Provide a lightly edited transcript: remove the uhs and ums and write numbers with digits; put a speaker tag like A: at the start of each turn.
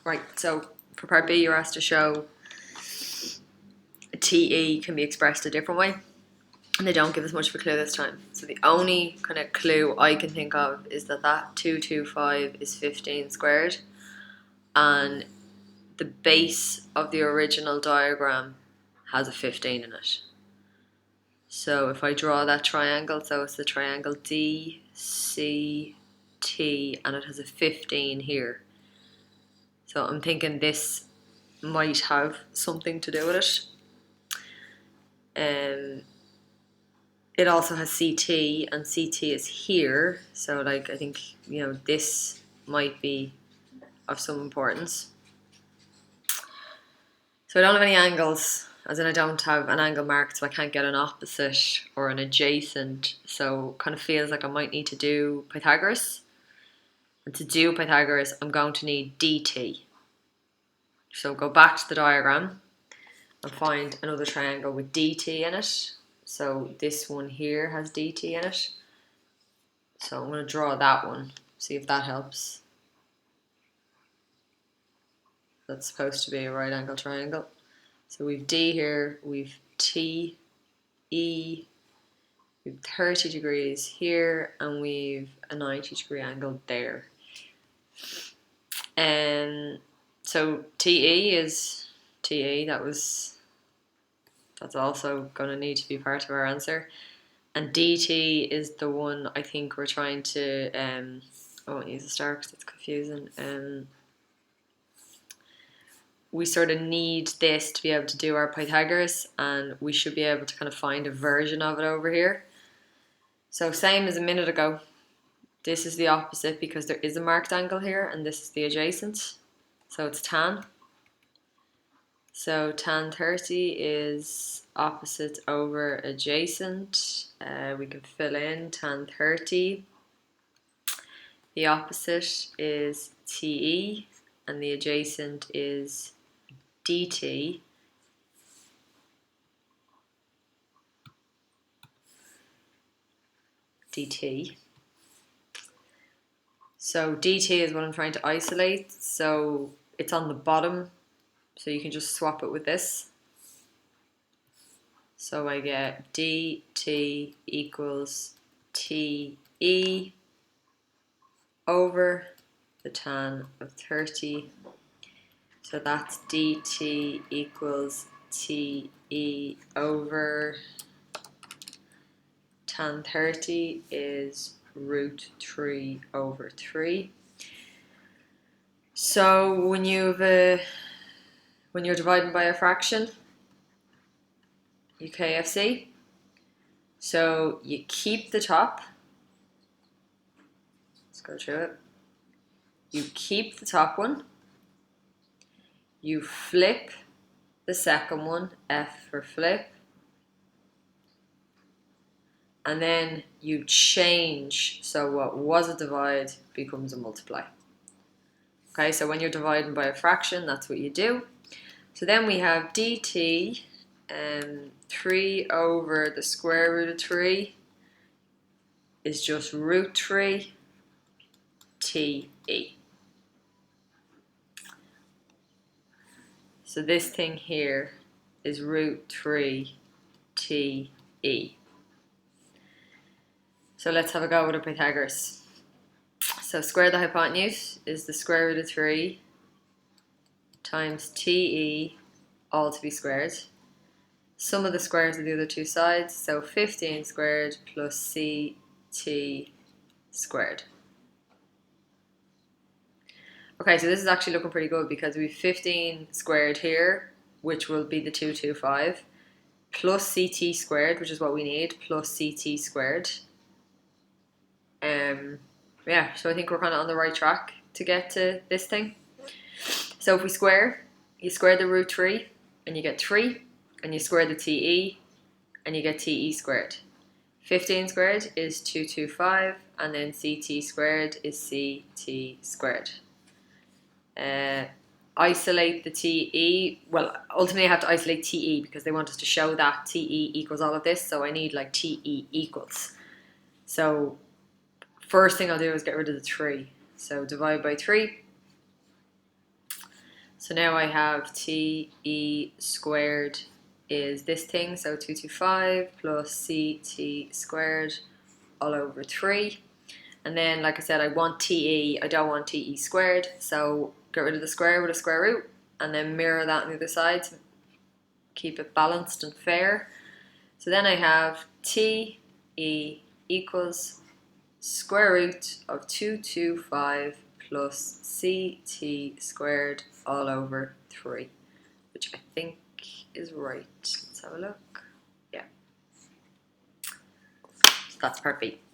A: Right, so for part B, you're asked to show TE can be expressed a different way, and they don't give us much of a clue this time. So the only kind of clue I can think of is that 225 is 15 squared, and the base of the original diagram has a 15 in it. So if I draw that triangle, so it's the triangle DCT, and it has a 15 here. So I'm thinking this might have something to do with it. It also has CT, and CT is here, so like I think, you know, this might be of some importance. So I don't have any angles, as in I don't have an angle marked, so I can't get an opposite or an adjacent, so kind of feels like I might need to do Pythagoras. And to do Pythagoras, I'm going to need DT. So go back to the diagram and find another triangle with DT in it. So this one here has DT in it. So I'm going to draw that one, see if that helps. That's supposed to be a right angle triangle. So we've D here, we've T, E, we've 30 degrees here, and we've a 90-degree angle there. And so TE is TE, that's also going to need to be part of our answer. And DT is the one I think we're trying to, I won't use a star because it's confusing. We sort of need this to be able to do our Pythagoras, and we should be able to kind of find a version of it over here. So same as a minute ago, this is the opposite because there is a marked angle here, and this is the adjacent. So it's tan. So tan 30 is opposite over adjacent. We can fill in tan 30. The opposite is TE, and the adjacent is DT. DT. So DT is what I'm trying to isolate, so it's on the bottom, so you can just swap it with this. So I get DT equals TE over the tan of 30. So that's DT equals TE over tan 30 is root 3 over 3. So when you're dividing by a fraction, you KFC. So you keep the top. Let's go through it. You keep the top one. You flip the second one, F for flip. And then you change, so what was a divide becomes a multiply. Okay, so when you're dividing by a fraction, that's what you do. So then we have dt, 3 over the square root of 3 is just root 3 te. So this thing here is root 3 te. So let's have a go with a Pythagoras. So square the hypotenuse is the square root of 3 times te, all to be squared. Sum of the squares of the other two sides, so 15 squared plus ct squared. Okay, so this is actually looking pretty good because we have 15 squared here, which will be the 225, plus ct squared, which is what we need, plus ct squared. Yeah, so I think we're kind of on the right track to get to this thing. So if we square, you square the root 3 and you get 3, and you square the te and you get te squared. 15 squared is 225, and then ct squared is ct squared. Isolate the te. Well, ultimately I have to isolate te because they want us to show that te equals all of this, so I need like te equals. So first thing I'll do is get rid of the 3. So divide by 3. So now I have TE squared is this thing, so 225 plus CT squared all over 3. And then, like I said, I want TE, I don't want TE squared, so get rid of the square with a square root, and then mirror that on the other side to keep it balanced and fair. So then I have TE equals square root of 225 plus CT squared all over 3, which I think is right. Let's have a look. Yeah. So that's perfect.